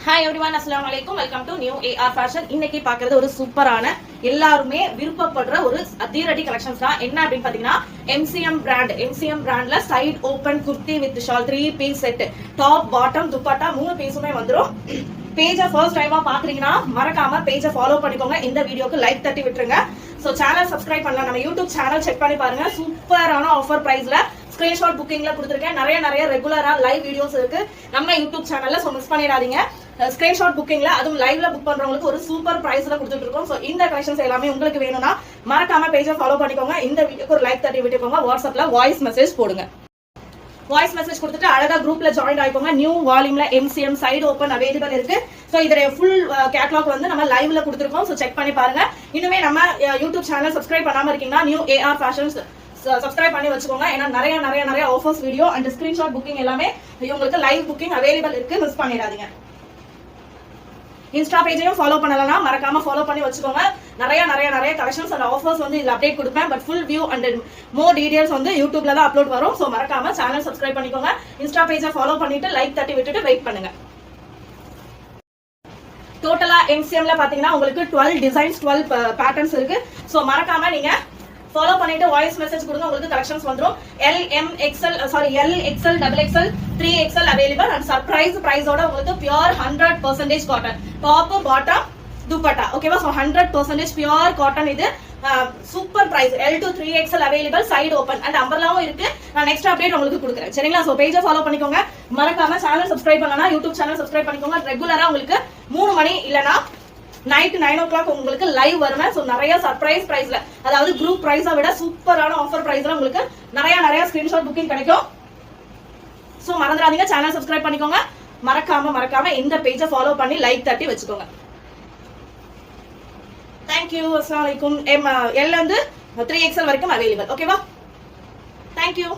Hi everyone, அஸ்ஸலாமு அலைக்கும். Welcome to new AR fashion. இன்னைக்கு பாக்குறது ஒரு சூப்பரான எல்லாருமே விருப்பப்படுற ஒரு அதிரடி கலெக்ஷன்ஸ் தான். என்ன அப்படின்னு பாத்தீங்கன்னா எம்சிஎம் பிராண்ட்ல side open kurti with shawl 3 piece set, top bottom dupatta 3 பீஸுமே வந்துரும். பேஜை ஃபர்ஸ்ட் டைமா பாக்குறீங்கன்னா மறக்காம பேஜை ஃபாலோ பண்ணிக்கோங்க. இந்த வீடியோக்கு லைக் தட்டி விட்டுருங்க. சோ சேனல் சப்ஸ்கிரைப் பண்ணலாம். நம்ம யூடியூப் சேனல் செக் பண்ணி பாருங்க. சூப்பரான ஆஃபர் பிரைஸ்ல ஸ்கிரீன்ஷாட் புக்கிங்ல கொடுத்துருக்கேன். நிறைய ரெகுலரா லைவ் வீடியோஸ் இருக்கு நம்ம யூடியூப் சேனல்ல. சோ மிஸ் பண்ணிடாதீங்க. ஸ்கிரீன்ஷாட் புக்கிங்ல அதுவும் லைவ்ல புக் பண்றவங்களுக்கு ஒரு சூப்பர் பிரைஸ்ல கொடுத்துட்டு இருக்கோம். சோ இந்த கலெக்ஷன்ஸ் எல்லாமே உங்களுக்கு வேணும்னா மறக்காம பேஜை ஃபாலோ பண்ணிக்கோங்க. இந்த வீடியோக்கு ஒரு லைக் தட்டி விட்டுக்கோங்க. வாட்ஸ்அப்ல வாய்ஸ் மெசேஜ் போடுங்க. வாய்ஸ் மெசேஜ் கொடுத்துட்டு அழகா குரூப்ல ஜாயின் ஆயிக்கோங்க. நியூ வால்யூம்ல எம்சிஎம் சைடு ஓபன் அவைலபிள் இருக்கு. சோ இதோட ஃபுல் கேட்டலாக் வந்து நம்ம லைவ்ல கொடுத்துருக்கோம். சோ செக் பண்ணி பாருங்க. இன்னுமே நம்ம யூடியூப் சேனல் சப்ஸ்கிரைப் பண்ணாம இருக்கீங்கன்னா நியூ ஏஆர் ஃபேஷன்ஸ் சப்ஸ்கிரைப் பண்ணி வச்சுக்கோங்க. ஏன்னா நிறைய offers video and screenshot booking எல்லாமே உங்களுக்கு லைவ் புக்கிங் அவைலபிள் இருக்கு. மிஸ் பண்ணிடாதீங்க. இன்ஸ்டா பேஜையும் ஃபாலோ பண்ணலனா மறக்காம ஃபாலோ பண்ணி வச்சுக்கோங்க. நிறைய கலெக்ஷன்ஸ் அண்ட் ஆஃபர்ஸ் வந்து இதுல அப்டேட் கொடுப்பேன். But full view and more details வந்து யூடியூப்ல தான் அப்லோட் வரும். சோ மறக்காம சேனல் சப்ஸ்கிரைப் பண்ணிக்கோங்க. இன்ஸ்டா பேஜை ஃபாலோ பண்ணிட்டு லைக் தட்டி விட்டுட்டு வெயிட் பண்ணுங்க. டோட்டலா எம்சிஎம்ல பாத்தீங்கன்னா உங்களுக்கு 12 டிசைன்ஸ் 12 பேட்டர்ன்ஸ் இருக்கு. சோ மறக்காம நீங்க ஃபாலோ பண்ணிட்டு வாய்ஸ் மெசேஜ் கொடுங்க. உங்களுக்கு கலெக்ஷன்ஸ் வந்துரும். L XL, double XL, 3XL available and surprise பிரைஸோட உங்களுக்கு pure 100% cotton top bottom dupatta. ஓகேவா? So 100% pure cotton. இது super price. L to 3XL available side open and அம்பர்லாவும் இருக்கு. நான் நெக்ஸ்ட் அப்டேட் உங்களுக்கு கொடுக்குறேன். சரிங்களா? சோ பேஜை ஃபாலோ பண்ணிக்கோங்க. மறக்காம சேனல் சப்ஸ்கிரைப் பண்ணலனா யூடியூப் சேனல் சப்ஸ்கிரைப் பண்ணிக்கோங்க. ரெகுலரா உங்களுக்கு 3 மணி இல்லனா நைட் 9 o'clock உங்களுக்கு லைவ் வருவேன். சோ நிறைய சர்ப்ரைஸ் பிரைஸ்ல, அதாவது குரூப் பிரைஸை விட சூப்பரான ஆஃபர் பிரைஸ்ல உங்களுக்கு நிறைய ஸ்கிரீன்ஷாட் புக்கிங் கிடைக்கும். சோ மறந்துடாதீங்க, சேனல் சப்ஸ்கிரைப் பண்ணிக்கோங்க. மறக்காம இந்த பேஜை ஃபாலோ பண்ணி லைக் தட்டி வச்சுக்கோங்க. தேங்க்யூ. அஸ்ஸலாமு அலைக்கும். L வந்து 3XL வரைக்கும் அவைலபிள். ஓகேவா? தேங்க்யூ.